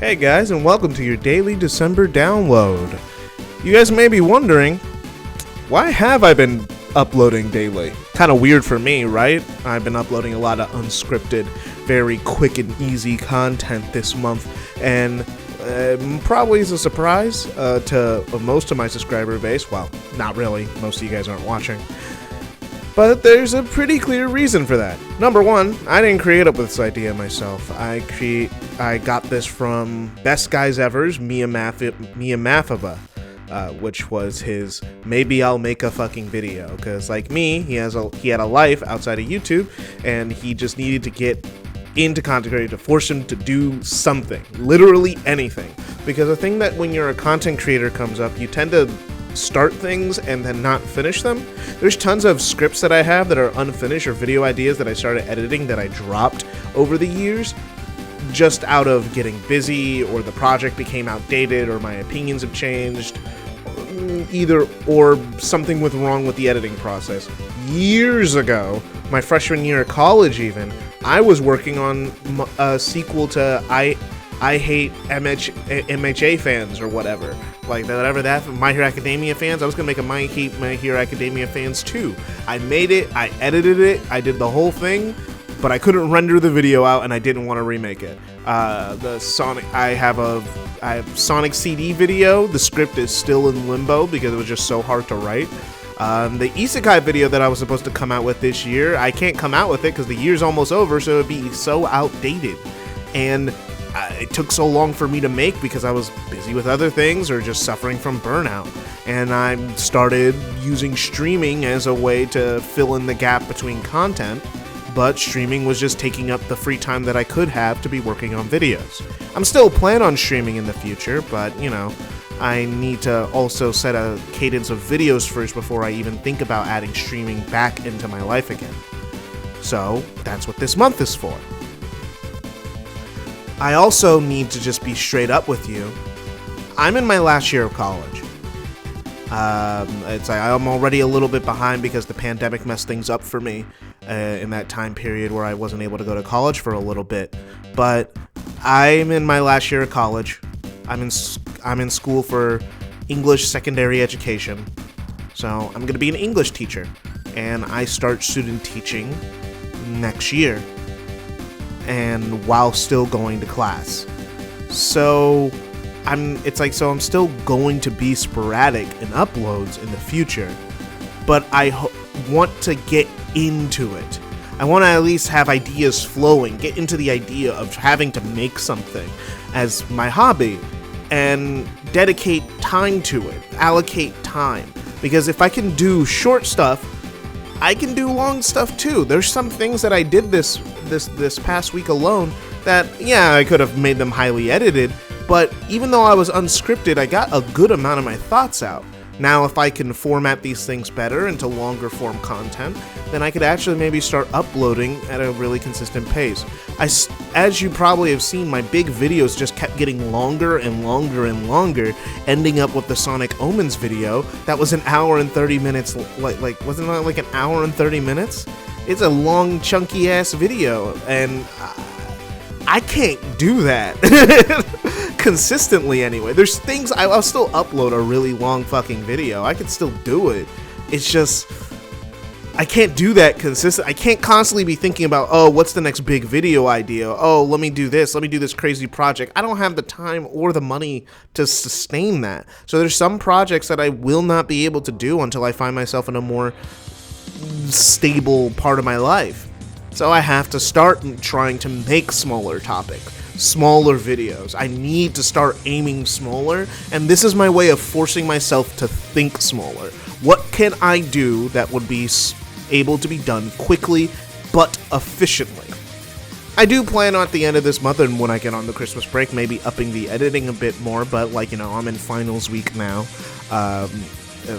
Hey guys, and welcome to your daily December download. You guys may be wondering, why have I been uploading daily? Kind of weird for me, right? I've been uploading a lot of unscripted, very quick and easy content this month, and probably is a surprise to most of my subscriber base. Well, not really, most of you guys aren't watching. But there's a pretty clear reason for that. Number one, I didn't create up with this idea myself. I got this from Best Guys Ever's Mia Mafaba, which was his maybe I'll make a fucking video. Because like me, he had a life outside of YouTube, and he just needed to get into content creating to force him to do something, literally anything. Because the thing that when you're a content creator comes up, you tend to start things and then not finish them. There's tons of scripts that I have that are unfinished, or video ideas that I started editing that I dropped over the years just out of getting busy, or the project became outdated, or my opinions have changed, or something went wrong with the editing process. Years ago, my freshman year of college even, I was working on a sequel to I hate MHA fans or whatever. Like, whatever that, My Hero Academia fans, I was going to make a My Hero Academia fans too. I made it, I edited it, I did the whole thing, but I couldn't render the video out and I didn't want to remake it. I have Sonic CD video, the script is still in limbo because it was just so hard to write. The Isekai video that I was supposed to come out with this year, I can't come out with it because the year's almost over, so it'd be so outdated. And it took so long for me to make because I was busy with other things or just suffering from burnout. And I started using streaming as a way to fill in the gap between content, but streaming was just taking up the free time that I could have to be working on videos. I'm still planning on streaming in the future, but you know, I need to also set a cadence of videos first before I even think about adding streaming back into my life again. So that's what this month is for. I also need to just be straight up with you. I'm in my last year of college. I'm already a little bit behind because the pandemic messed things up for me in that time period where I wasn't able to go to college for a little bit. But I'm in my last year of college. I'm in school for English secondary education. So I'm going to be an English teacher. And I start student teaching next year, and while still going to class. So I'm still going to be sporadic in uploads in the future, but I want to get into it. I want to at least have ideas flowing, get into the idea of having to make something as my hobby, and dedicate time to it, allocate time. Because if I can do short stuff, I can do long stuff too. There's some things that I did this past week alone that, yeah, I could have made them highly edited, but even though I was unscripted, I got a good amount of my thoughts out. Now, if I can format these things better into longer form content, then I could actually maybe start uploading at a really consistent pace. As you probably have seen, my big videos just kept getting longer and longer and longer, ending up with the Sonic Omens video that was an hour and 30 minutes. Like wasn't it like an hour and 30 minutes? It's a long, chunky ass video, and I can't do that consistently anyway. There's things I'll still upload a really long fucking video. I can still do it. It's just I can't do that consistent. I can't constantly be thinking about, oh, what's the next big video idea? Oh, let me do this crazy project. I don't have the time or the money to sustain that. So there's some projects that I will not be able to do until I find myself in a more stable part of my life. So I have to start trying to make smaller topics, smaller videos. I need to start aiming smaller, and this is my way of forcing myself to think smaller. What can I do that would be able to be done quickly but efficiently? I do plan on at the end of this month, and when I get on the Christmas break, maybe upping the editing a bit more, but like, you know, I'm in finals week now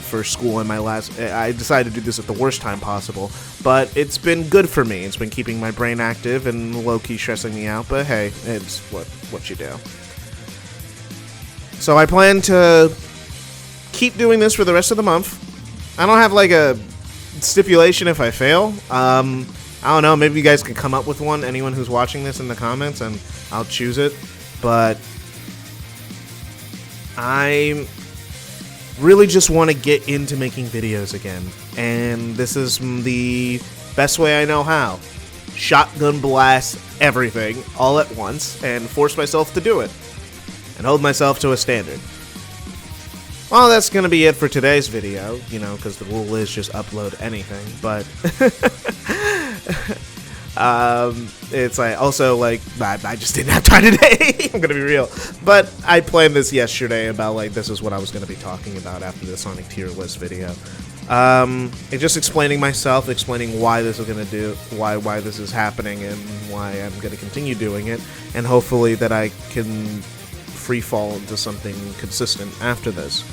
for school, and I decided to do this at the worst time possible, but it's been good for me. It's been keeping my brain active and low-key stressing me out, but hey, it's what you do. So I plan to keep doing this for the rest of the month. I don't have like a stipulation if I fail. I don't know, maybe you guys can come up with one, anyone who's watching this, in the comments, and I'll choose it. But I really just want to get into making videos again, and this is the best way I know how. Shotgun blast everything all at once and force myself to do it, and hold myself to a standard. Well, that's going to be it for today's video, you know, because the rule is just upload anything, but it's like, also, like, I just didn't have time today, I'm going to be real, but I planned this yesterday about, like, this is what I was going to be talking about after the Sonic tier list video. And just explaining myself, explaining why this is going to do, why this is happening, and why I'm going to continue doing it, and hopefully that I can free fall into something consistent after this.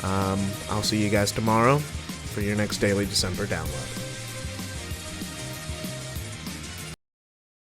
I'll see you guys tomorrow for your next daily December download.